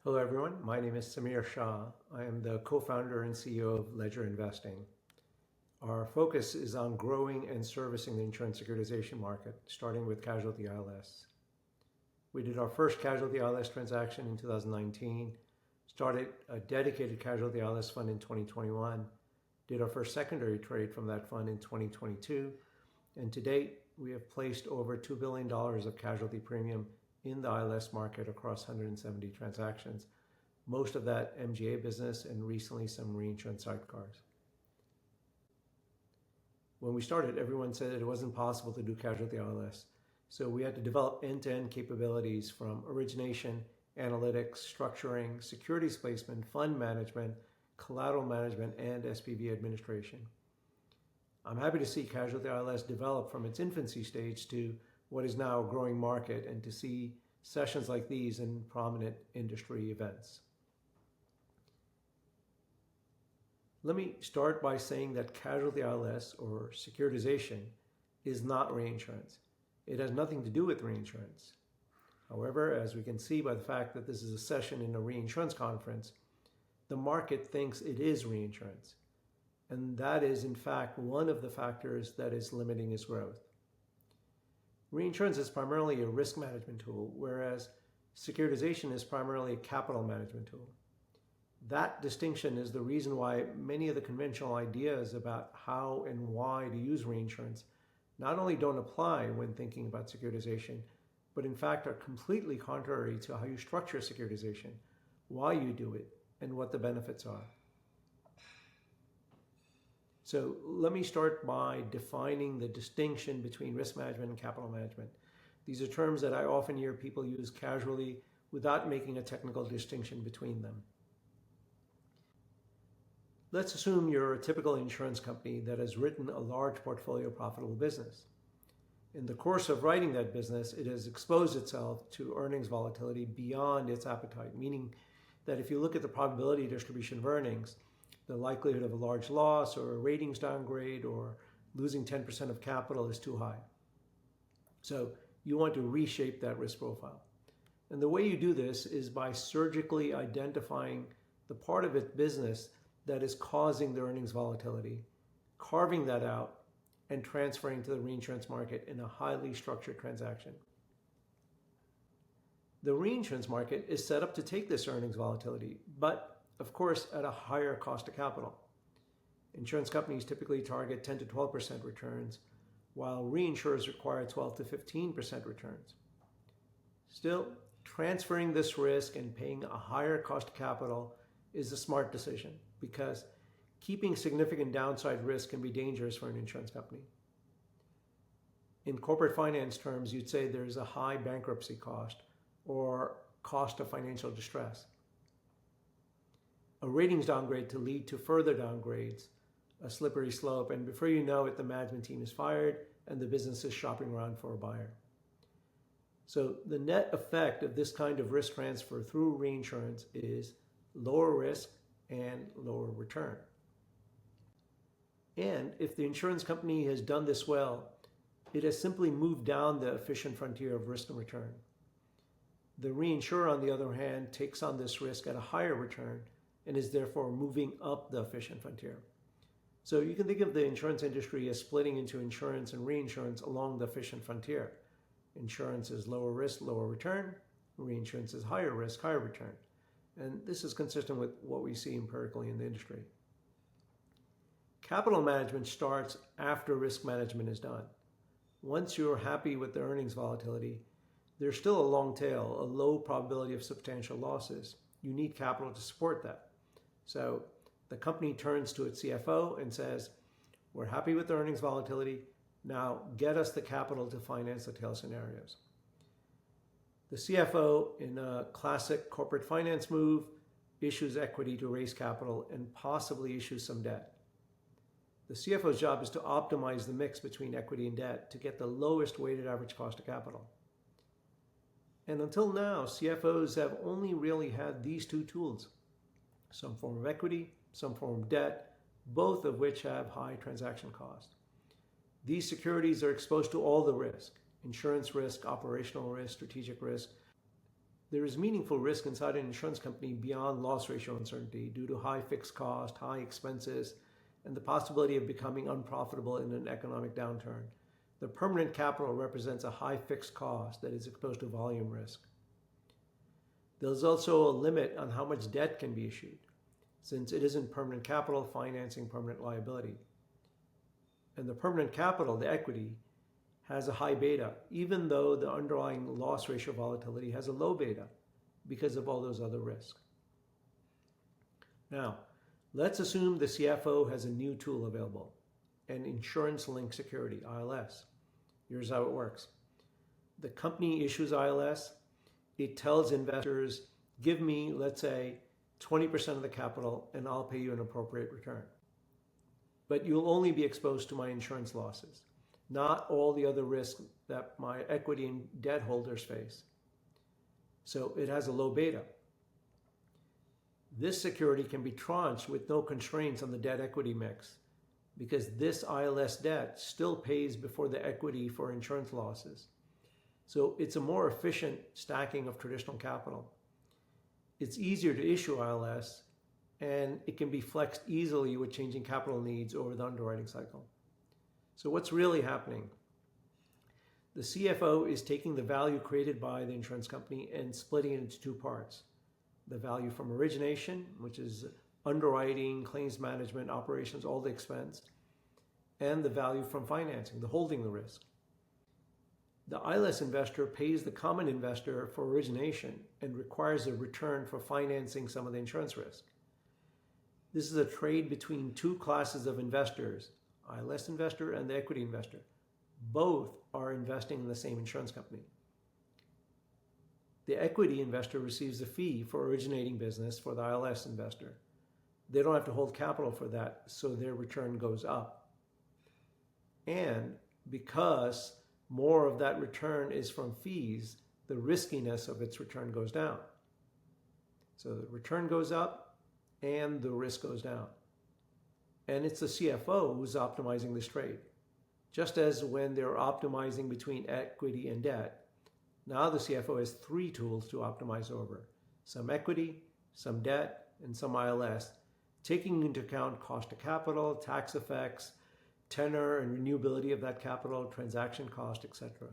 Hello everyone, my name is Samir Shah. I am the co-founder and CEO of Ledger Investing. Our focus is on growing and servicing the insurance securitization market, starting with Casualty ILS. We did our first Casualty ILS transaction in 2019, started a dedicated Casualty ILS fund in 2021, did our first secondary trade from that fund in 2022, and to date, we have placed over $2 billion of casualty premium in the ILS market across 170 transactions, most of that MGA business and recently some reinsurance sidecars. When we started, everyone said that it wasn't possible to do casualty ILS, so we had to develop end-to-end capabilities from origination, analytics, structuring, securities placement, fund management, collateral management, and SPV administration. I'm happy to see Casualty ILS develop from its infancy stage to what is now a growing market and to see sessions like these in prominent industry events. Let me start by saying that Casualty ILS, or securitization, is not reinsurance. It has nothing to do with reinsurance. However, as we can see by the fact that this is a session in a reinsurance conference, the market thinks it is reinsurance. And that is, in fact, one of the factors that is limiting its growth. Reinsurance is primarily a risk management tool, whereas securitization is primarily a capital management tool. That distinction is the reason why many of the conventional ideas about how and why to use reinsurance not only don't apply when thinking about securitization, but in fact are completely contrary to how you structure securitization, why you do it, and what the benefits are. So let me start by defining the distinction between risk management and capital management. These are terms that I often hear people use casually without making a technical distinction between them. Let's assume you're a typical insurance company that has written a large portfolio of profitable business. In the course of writing that business, it has exposed itself to earnings volatility beyond its appetite, meaning that if you look at the probability distribution of earnings, the likelihood of a large loss or a ratings downgrade or losing 10% of capital is too high. So you want to reshape that risk profile. And the way you do this is by surgically identifying the part of its business that is causing the earnings volatility, carving that out, and transferring to the reinsurance market in a highly structured transaction. The reinsurance market is set up to take this earnings volatility, but of course, at a higher cost of capital. Insurance companies typically target 10 to 12% returns, while reinsurers require 12 to 15% returns. Still, transferring this risk and paying a higher cost of capital is a smart decision because keeping significant downside risk can be dangerous for an insurance company. In corporate finance terms, you'd say there's a high bankruptcy cost or cost of financial distress. A ratings downgrade to lead to further downgrades, a slippery slope, and before you know it, the management team is fired and the business is shopping around for a buyer. So the net effect of this kind of risk transfer through reinsurance is lower risk and lower return. And if the insurance company has done this well, it has simply moved down the efficient frontier of risk and return. The reinsurer, on the other hand, takes on this risk at a higher return and is therefore moving up the efficient frontier. So you can think of the insurance industry as splitting into insurance and reinsurance along the efficient frontier. Insurance is lower risk, lower return. Reinsurance is higher risk, higher return. And this is consistent with what we see empirically in the industry. Capital management starts after risk management is done. Once you're happy with the earnings volatility, there's still a long tail, a low probability of substantial losses. You need capital to support that. So the company turns to its CFO and says, we're happy with the earnings volatility. Now get us the capital to finance the tail scenarios. The CFO, in a classic corporate finance move, issues equity to raise capital and possibly issues some debt. The CFO's job is to optimize the mix between equity and debt to get the lowest weighted average cost of capital. And until now, CFOs have only really had these two tools: some form of equity, some form of debt, both of which have high transaction cost. These securities are exposed to all the risk: insurance risk, operational risk, strategic risk. there is meaningful risk inside an insurance company beyond loss ratio uncertainty due to high fixed cost, high expenses, and the possibility of becoming unprofitable in an economic downturn. The permanent capital represents a high fixed cost that is exposed to volume risk. There's also a limit on how much debt can be issued, since it isn't permanent capital financing permanent liability. And the permanent capital, the equity, has a high beta, even though the underlying loss ratio volatility has a low beta because of all those other risks. Now, let's assume the CFO has a new tool available, an insurance-linked security, ILS. Here's how it works. The company issues ILS. It tells investors, give me, let's say, 20% of the capital and I'll pay you an appropriate return. But you'll only be exposed to my insurance losses, not all the other risks that my equity and debt holders face. So it has a low beta. This security can be tranched with no constraints on the debt equity mix because this ILS debt still pays before the equity for insurance losses. So it's a more efficient stacking of traditional capital. It's easier to issue ILS, and it can be flexed easily with changing capital needs over the underwriting cycle. So what's really happening? The CFO is taking the value created by the insurance company and splitting it into two parts. The value from origination, which is underwriting, claims management, operations, all the expense, and the value from financing, the holding the risk. The ILS investor pays the common investor for origination and requires a return for financing some of the insurance risk. This is a trade between two classes of investors, ILS investor and the equity investor. Both are investing in the same insurance company. The equity investor receives a fee for originating business for the ILS investor. They don't have to hold capital for that, so their return goes up. And because more of that return is from fees, the riskiness of its return goes down. So the return goes up and the risk goes down. And it's the CFO who's optimizing this trade. Just as when they're optimizing between equity and debt, now the CFO has three tools to optimize over: some equity, some debt, and some ILS, taking into account cost of capital, tax effects, tenor and renewability of that capital, transaction cost, etc.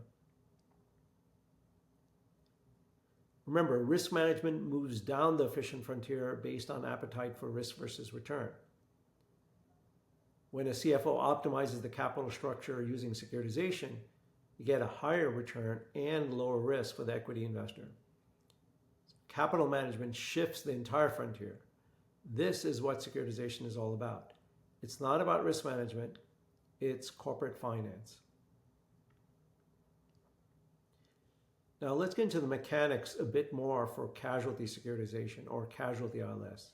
Remember, risk management moves down the efficient frontier based on appetite for risk versus return. When a CFO optimizes the capital structure using securitization, you get a higher return and lower risk for the equity investor. Capital management shifts the entire frontier. This is what securitization is all about. It's not about risk management, it's corporate finance. Now let's get into the mechanics a bit more for casualty securitization or casualty ILS.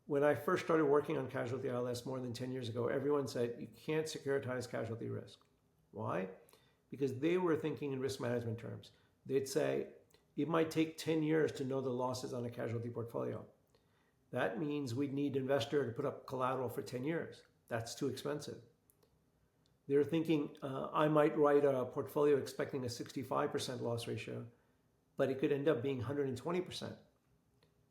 When I first started working on casualty ILS more than 10 years ago, everyone said you can't securitize casualty risk. Why? Because they were thinking in risk management terms. They'd say it might take 10 years to know the losses on a casualty portfolio. That means we'd need an investor to put up collateral for 10 years. That's too expensive. They're thinking, I might write a portfolio expecting a 65% loss ratio, but it could end up being 120%.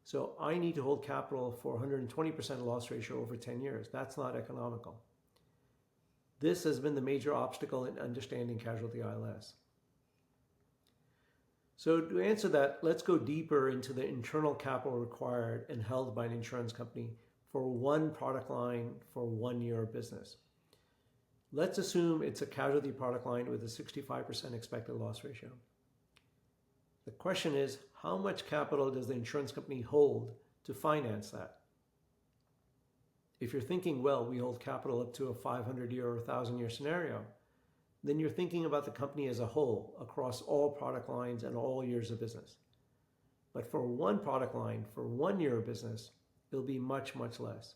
So I need to hold capital for 120% loss ratio over 10 years. That's not economical. This has been the major obstacle in understanding casualty ILS. So to answer that, let's go deeper into the internal capital required and held by an insurance company for one product line for 1 year of business. Let's assume it's a casualty product line with a 65% expected loss ratio. The question is, how much capital does the insurance company hold to finance that? If you're thinking, well, we hold capital up to a 500-year or 1,000-year scenario, then you're thinking about the company as a whole across all product lines and all years of business. But for one product line, for 1 year of business, it'll be much, much less.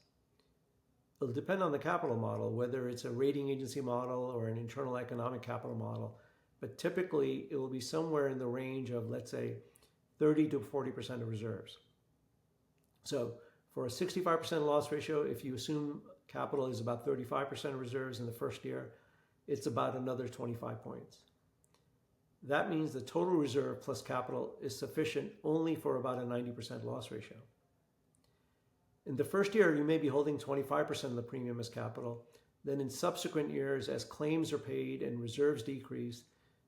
It'll depend on the capital model, whether it's a rating agency model or an internal economic capital model. But typically, it will be somewhere in the range of, let's say, 30 to 40% of reserves. So for a 65% loss ratio, if you assume capital is about 35% of reserves in the first year, it's about another 25 points. That means the total reserve plus capital is sufficient only for about a 90% loss ratio. In the first year, you may be holding 25% of the premium as capital. Then in subsequent years, as claims are paid and reserves decrease,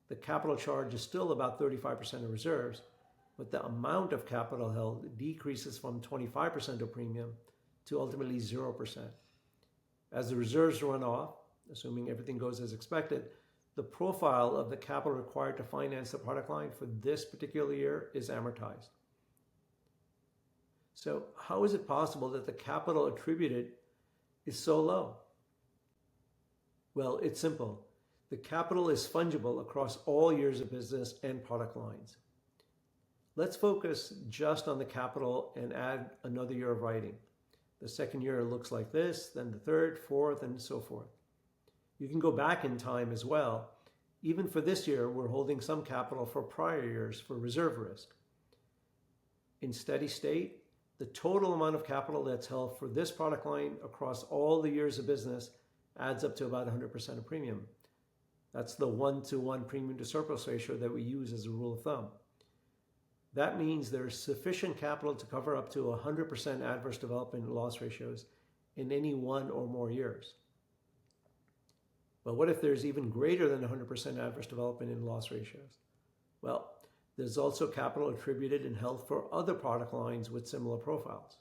the capital charge is still about 35% of reserves, but the amount of capital held decreases from 25% of premium to ultimately 0%. As the reserves run off, assuming everything goes as expected, the profile of the capital required to finance the product line for this particular year is amortized. So how is it possible that the capital attributed is so low? Well, it's simple. The capital is fungible across all years of business and product lines. Let's focus just on the capital and add another year of writing. The second year looks like this, then the third, fourth, and so forth. You can go back in time as well. Even for this year, we're holding some capital for prior years for reserve risk. In steady state, the total amount of capital that's held for this product line across all the years of business adds up to about 100% of premium. That's the 1-to-1 premium to surplus ratio that we use as a rule of thumb. That means there's sufficient capital to cover up to 100% adverse development loss ratios in any one or more years. But what if there's even greater than 100% adverse development in loss ratios? Well, there's also capital attributed and held for other product lines with similar profiles.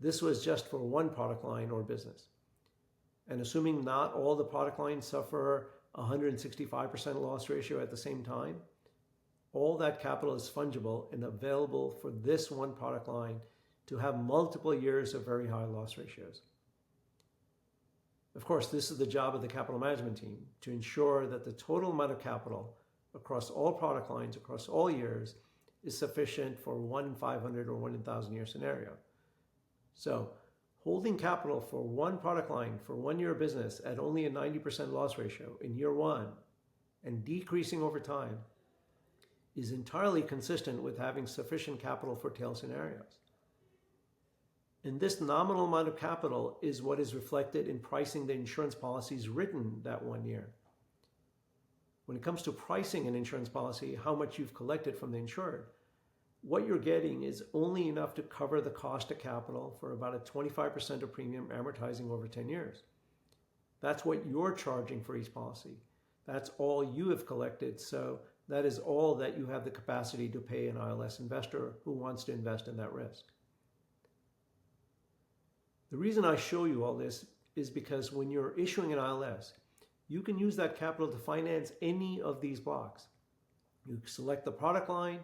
This was just for one product line or business. And assuming not all the product lines suffer 165% loss ratio at the same time, all that capital is fungible and available for this one product line to have multiple years of very high loss ratios. Of course, this is the job of the capital management team, to ensure that the total amount of capital across all product lines, across all years, is sufficient for 1 in 500 or 1 in 1,000 year scenario. So, holding capital for one product line for 1 year of business at only a 90% loss ratio in year one and decreasing over time is entirely consistent with having sufficient capital for tail scenarios. And this nominal amount of capital is what is reflected in pricing the insurance policies written that 1 year. When it comes to pricing an insurance policy, how much you've collected from the insured, what you're getting is only enough to cover the cost of capital for about a 25% of premium amortizing over 10 years. That's what you're charging for each policy. That's all you have collected, so that is all that you have the capacity to pay an ILS investor who wants to invest in that risk. The reason I show you all this is because when you're issuing an ILS, you can use that capital to finance any of these blocks. You select the product line,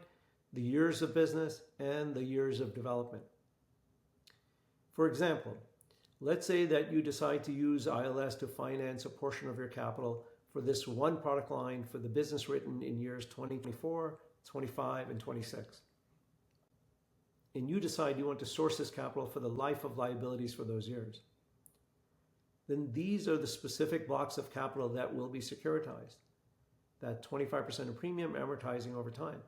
the years of business, and the years of development. For example, let's say that you decide to use ILS to finance a portion of your capital for this one product line for the business written in years 2024, 25, and 26. And you decide you want to source this capital for the life of liabilities for those years. Then these are the specific blocks of capital that will be securitized. That 25% of premium amortizing over time.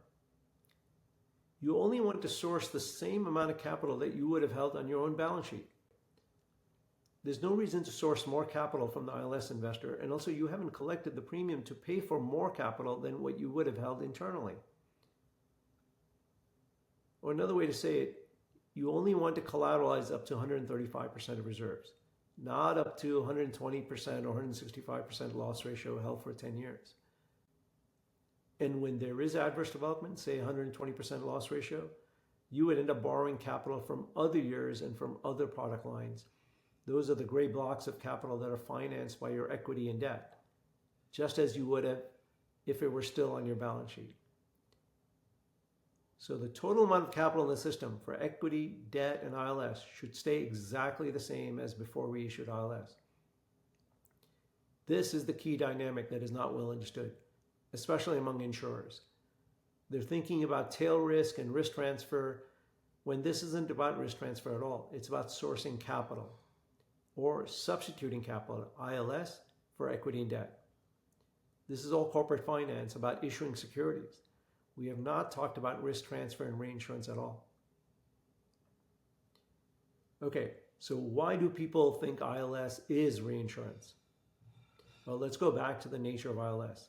You only want to source the same amount of capital that you would have held on your own balance sheet. There's no reason to source more capital from the ILS investor, and also you haven't collected the premium to pay for more capital than what you would have held internally. Or another way to say it, you only want to collateralize up to 135% of reserves, not up to 120% or 165% loss ratio held for 10 years. And when there is adverse development, say 120% loss ratio, you would end up borrowing capital from other years and from other product lines. Those are the gray blocks of capital that are financed by your equity and debt, just as you would have if it were still on your balance sheet. So the total amount of capital in the system for equity, debt, and ILS should stay exactly the same as before we issued ILS. This is the key dynamic that is not well understood, especially among insurers. They're thinking about tail risk and risk transfer when this isn't about risk transfer at all. It's about sourcing capital or substituting capital, ILS, for equity and debt. This is all corporate finance about issuing securities. We have not talked about risk transfer and reinsurance at all. Okay, so why do people think ILS is reinsurance? Well, let's go back to the nature of ILS.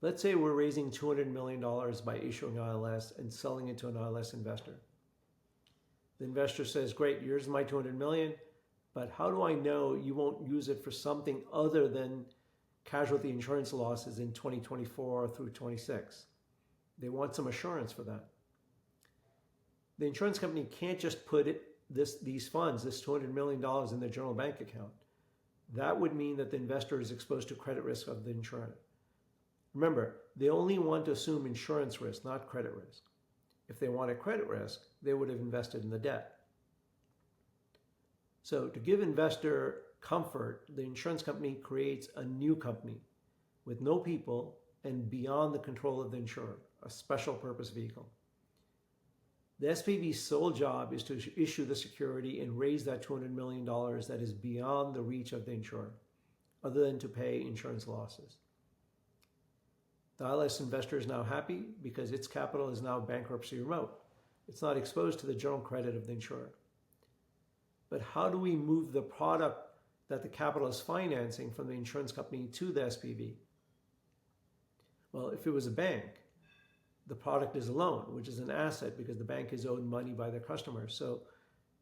Let's say we're raising $200 million by issuing ILS and selling it to an ILS investor. The investor says, great, here's my $200 million, but how do I know you won't use it for something other than casualty insurance losses in 2024 through 26? They want some assurance for that. The insurance company can't just put these funds, this $200 million in their general bank account. That would mean that the investor is exposed to credit risk of the insurer. Remember, they only want to assume insurance risk, not credit risk. If they wanted credit risk, they would have invested in the debt. So to give investor comfort, the insurance company creates a new company with no people and beyond the control of the insurer, a special purpose vehicle. The SPV's sole job is to issue the security and raise that $200 million that is beyond the reach of the insurer, other than to pay insurance losses. The ILS investor is now happy because its capital is now bankruptcy remote. It's not exposed to the general credit of the insurer. But how do we move the product that the capital is financing from the insurance company to the SPV? Well, if it was a bank, the product is a loan, which is an asset because the bank is owed money by their customers. So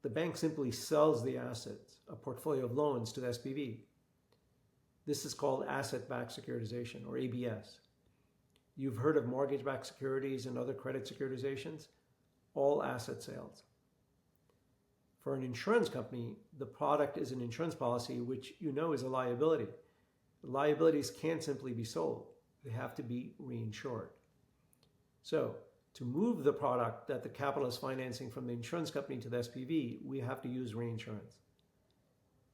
the bank simply sells the assets, a portfolio of loans, to the SPV. This is called asset-backed securitization, or ABS. You've heard of mortgage-backed securities and other credit securitizations, all asset sales. For an insurance company, the product is an insurance policy, which you know is a liability. Liabilities can't simply be sold. They have to be reinsured. So to move the product that the capital is financing from the insurance company to the SPV, we have to use reinsurance.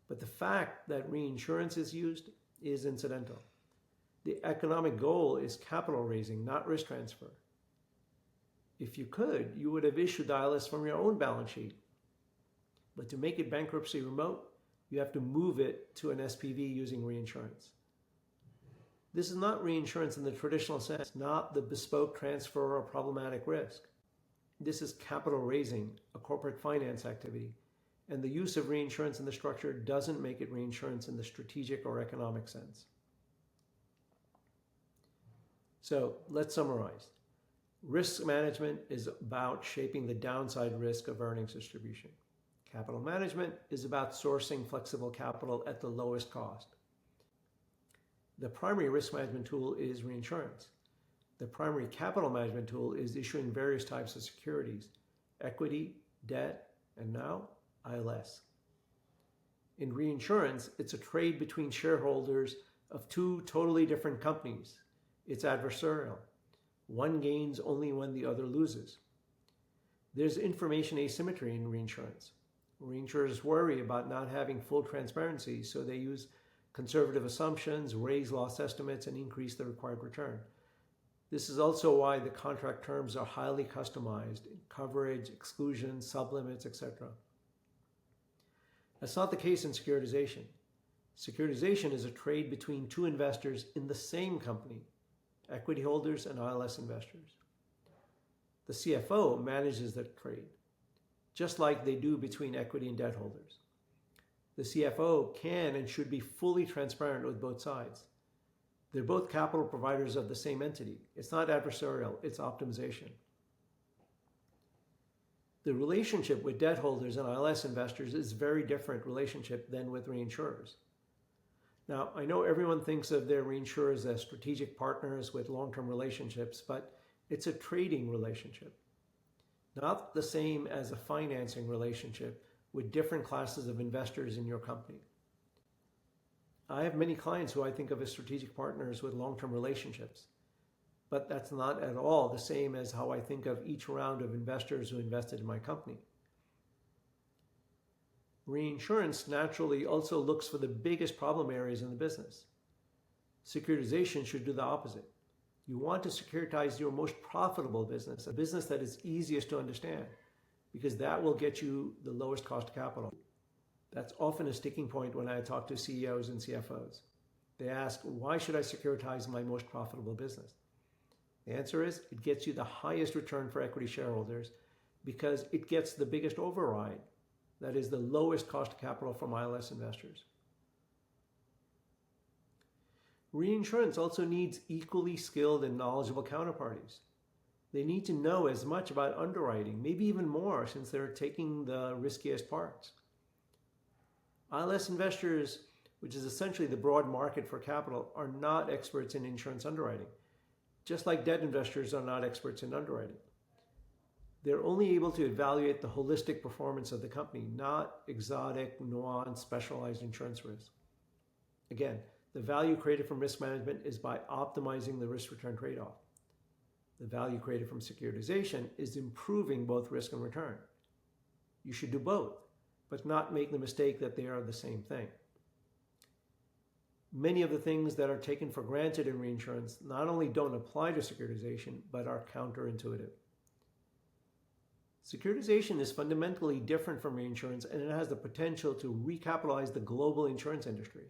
But the fact that reinsurance is used is incidental. The economic goal is capital raising, not risk transfer. If you could, you would have issued the ILS from your own balance sheet. But to make it bankruptcy remote, you have to move it to an SPV using reinsurance. This is not reinsurance in the traditional sense, not the bespoke transfer or problematic risk. This is capital raising, a corporate finance activity, and the use of reinsurance in the structure doesn't make it reinsurance in the strategic or economic sense. So let's summarize. Risk management is about shaping the downside risk of earnings distribution. Capital management is about sourcing flexible capital at the lowest cost. The primary risk management tool is reinsurance. The primary capital management tool is issuing various types of securities, equity, debt, and now ILS. In reinsurance, it's a trade between shareholders of two totally different companies. It's adversarial. One gains only when the other loses. There's information asymmetry in reinsurance. Reinsurers worry about not having full transparency, so they use conservative assumptions, raise loss estimates, and increase the required return. This is also why the contract terms are highly customized, coverage, exclusions, sublimits, etc. That's not the case in securitization. Securitization is a trade between two investors in the same company, equity holders and ILS investors. The CFO manages the trade, just like they do between equity and debt holders. The CFO can and should be fully transparent with both sides. They're both capital providers of the same entity. It's not adversarial, it's optimization. The relationship with debt holders and ILS investors is a very different relationship than with reinsurers. Now, I know everyone thinks of their reinsurers as strategic partners with long-term relationships, but it's a trading relationship, not the same as a financing relationship with different classes of investors in your company. I have many clients who I think of as strategic partners with long-term relationships, but that's not at all the same as how I think of each round of investors who invested in my company. Reinsurance naturally also looks for the biggest problem areas in the business. Securitization should do the opposite. You want to securitize your most profitable business, a business that is easiest to understand, because that will get you the lowest cost of capital. That's often a sticking point when I talk to CEOs and CFOs. They ask, why should I securitize my most profitable business? The answer is, it gets you the highest return for equity shareholders because it gets the biggest override. That is the lowest cost of capital from ILS investors. Reinsurance also needs equally skilled and knowledgeable counterparties. They need to know as much about underwriting, maybe even more, since they're taking the riskiest parts. ILS investors, which is essentially the broad market for capital, are not experts in insurance underwriting, just like debt investors are not experts in underwriting. They're only able to evaluate the holistic performance of the company, not exotic, nuanced, specialized insurance risk. Again, the value created from risk management is by optimizing the risk-return trade-off. The value created from securitization is improving both risk and return. You should do both, but not make the mistake that they are the same thing. Many of the things that are taken for granted in reinsurance not only don't apply to securitization, but are counterintuitive. Securitization is fundamentally different from reinsurance, and it has the potential to recapitalize the global insurance industry.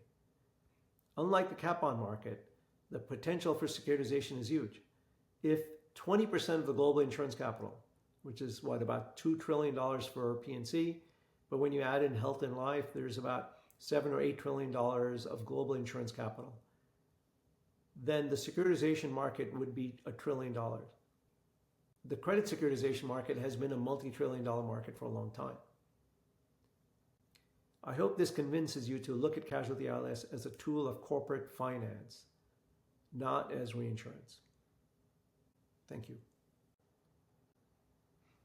Unlike the cat bond market, the potential for securitization is huge. If 20% of the global insurance capital, which is about $2 trillion for P&C, but when you add in health and life, there's about $7 or $8 trillion of global insurance capital, then the securitization market would be $1 trillion. The credit securitization market has been a multi-trillion-dollar market for a long time. I hope this convinces you to look at Casualty ILS as a tool of corporate finance, not as reinsurance. Thank you.